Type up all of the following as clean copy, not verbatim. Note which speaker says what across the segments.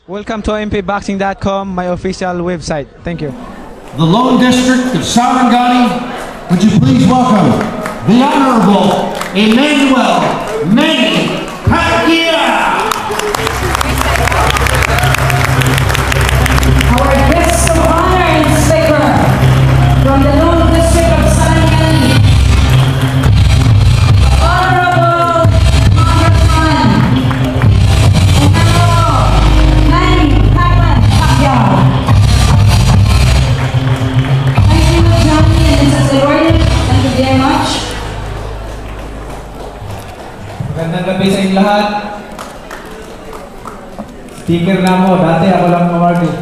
Speaker 1: Welcome to mpboxing.com, my official website. Thank you.
Speaker 2: The Lone District of Sarangani, would you please welcome the Honorable Emmanuel Manny Pacquiao.
Speaker 3: Our guest of honor and speaker from the Lone District of Sarangani, Honorable Congressman Manny Pacquiao. Thank you, Johnny and Mrs. Edward. Thank you very much.
Speaker 1: Magandang gabi sa inyong lahat. Speaker na ako. Dati ako lang award eh.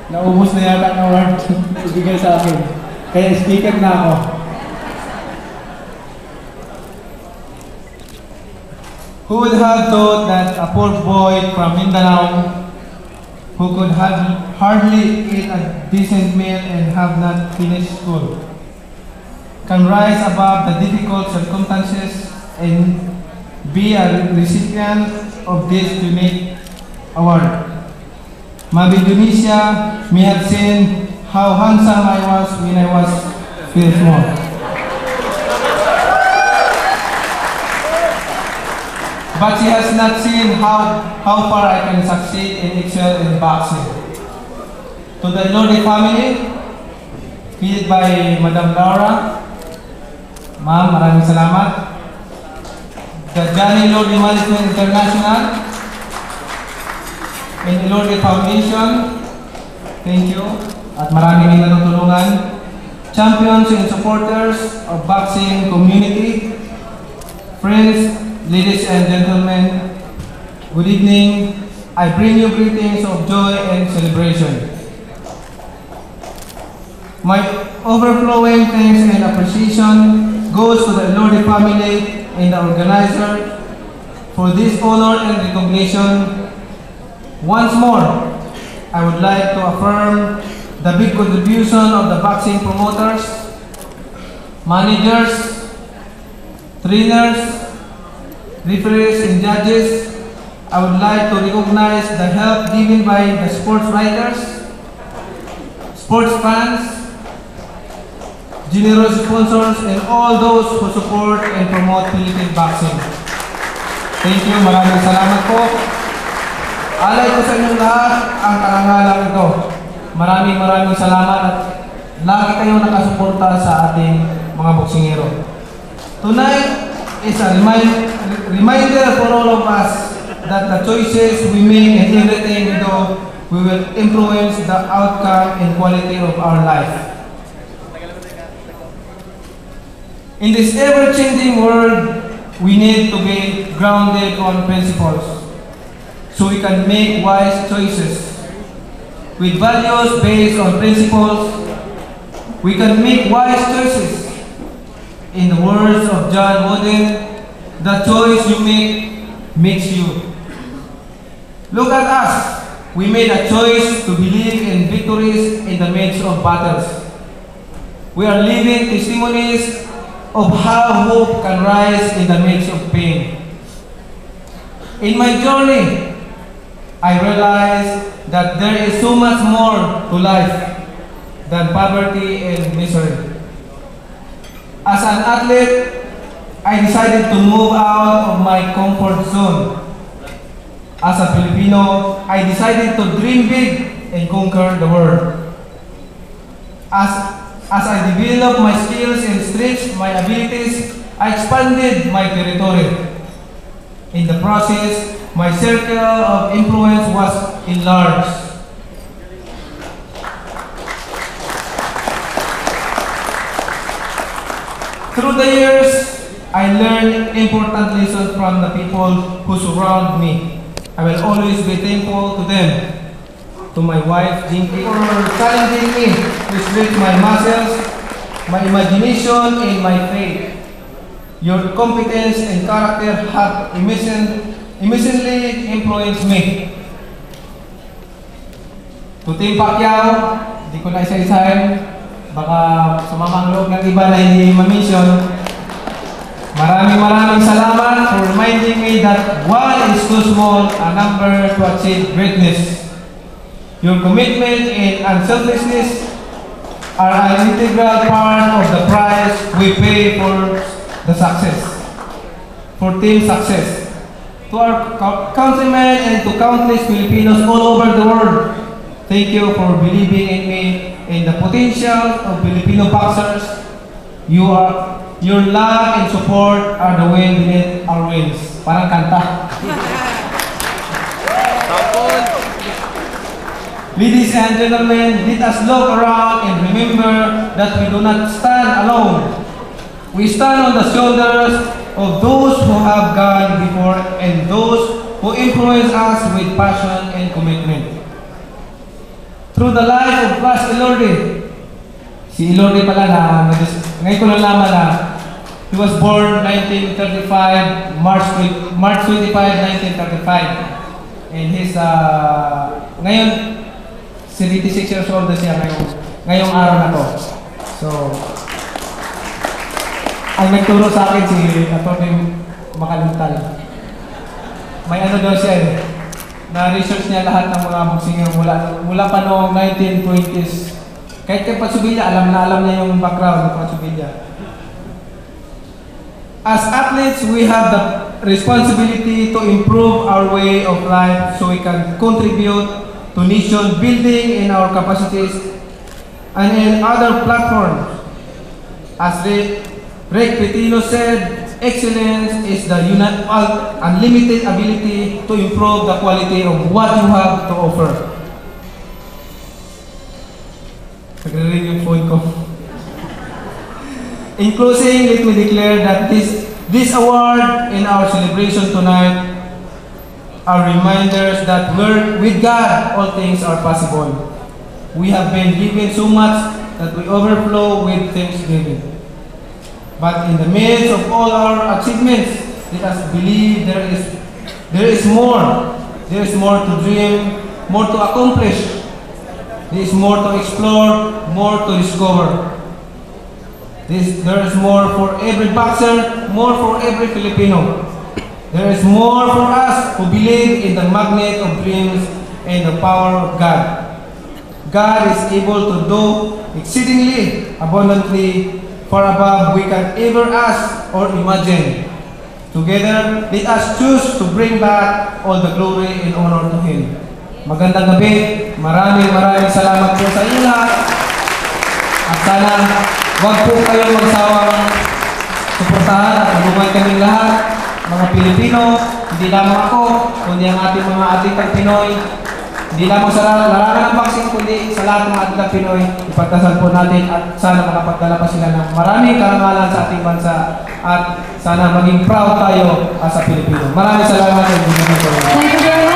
Speaker 1: Naubos na yata ang award ibigay sa akin. Kaya speaker na ako. Who would have thought that a poor boy from Mindanao who could hardly eat a decent meal and have not finished school can rise above the difficult circumstances and be a recipient of this unique award. Maybe Indonesia may have seen how handsome I was when I was very small. But she has not seen how far I can succeed and excel in boxing. To the Lodi family, headed by Madam Laura, Ma'am, maraming salamat. The Johnny Lodi Management International and the Lodi Foundation, thank you. At maraming natutulungan. Champions and supporters of boxing community, friends, ladies and gentlemen, good evening. I bring you greetings of joy and celebration. My overflowing thanks and appreciation goes to the Lodi family and the organizer for this honor and recognition. Once more, I would like to affirm the big contribution of the boxing promoters, managers, trainers, referees and judges. I would like to recognize the help given by the sports writers, sports fans, generous sponsors, and all those who support and promote Philippine boxing. Thank you, maraming salamat po. Alay ko sa inyong lahat ang karangalang ito. Maraming salamat at lagi kayong nakasuporta sa ating mga boksingero. Tonight is a reminder for all of us that the choices we make and everything we do, we will influence the outcome and quality of our life. In this ever-changing world, we need to be grounded on principles so we can make wise choices. With values based on principles, we can make wise choices. In the words of John Wooden, the choice you make makes you. Look at us. We made a choice to believe in victories in the midst of battles. We are living testimonies of how hope can rise in the midst of pain. In my journey, I realized that there is so much more to life than poverty and misery. As an athlete, I decided to move out of my comfort zone. As a Filipino, I decided to dream big and conquer the world. As I developed my skills and stretched my abilities, I expanded my territory. In the process, my circle of influence was enlarged. Through the years, I learned important lessons from the people who surround me. I will always be thankful to them. To my wife, Jinky, for challenging me to stretch my muscles, my imagination, and my faith. Your competence and character have immensely influenced me. To Team Pacquiao, di ko na isa-isahin, baka sumamang loob ng iba na hindi ma-mention. Maraming salamat for reminding me that one is too small a number to achieve greatness. Your commitment and unselfishness are an integral part of the price we pay for the success, for team success. To our countrymen and to countless Filipinos all over the world, thank you for believing in me and the potential of Filipino boxers. Your love and support are the wind beneath our wings. Parang kanta. Ladies and gentlemen, let us look around and remember that we do not stand alone. We stand on the shoulders of those who have gone before and those who influence us with passion and commitment. Through the life of Blas Elorde, si Elorde pala na, ngayon ko lang laman na, he was born 1935, March 25, 1935. And he's, ngayon, 76 years old na siya ngayong araw na to. So, ang nagturo sa akin si Atty. Makalintal. May ano daw siya eh. Na-research niya lahat ng mga boxing mula pa noong 1920s. Kahit kay Patsubilla, alam niya yung background ng Patsubilla. As athletes, we have the responsibility to improve our way of life so we can contribute to nation building in our capacities and in other platforms. As Rick Pitino said, excellence is the unlimited ability to improve the quality of what you have to offer. Nagre-ring yung phone ko. In closing, let me declare that this award in our celebration tonight are reminders that with God, all things are possible. We have been given so much that we overflow with thanksgiving. But in the midst of all our achievements, let us believe there is more. There is more to dream, more to accomplish. There is more to explore, more to discover. There is more for every boxer, more for every Filipino. There is more for us who believe in the magnet of dreams and the power of God. God is able to do exceedingly abundantly far above we can ever ask or imagine. Together, let us choose to bring back all the glory and honor to Him. Magandang gabi. Maraming salamat po sa inyo lahat. At sana, huwag po kayong magsawang suportahan at magumay kaming lahat. Mga Pilipino, hindi lamang ako, kundi ang ating mga atletang Pinoy. Hindi lamang sa larangan ng boxing, kundi sa lahat ng atletang Pinoy. Ipagdasal po natin at sana makapagdala pa sila ng maraming karangalan sa ating bansa at sana maging proud tayo as a Pilipino. Maraming salamat.
Speaker 3: Thank you very much.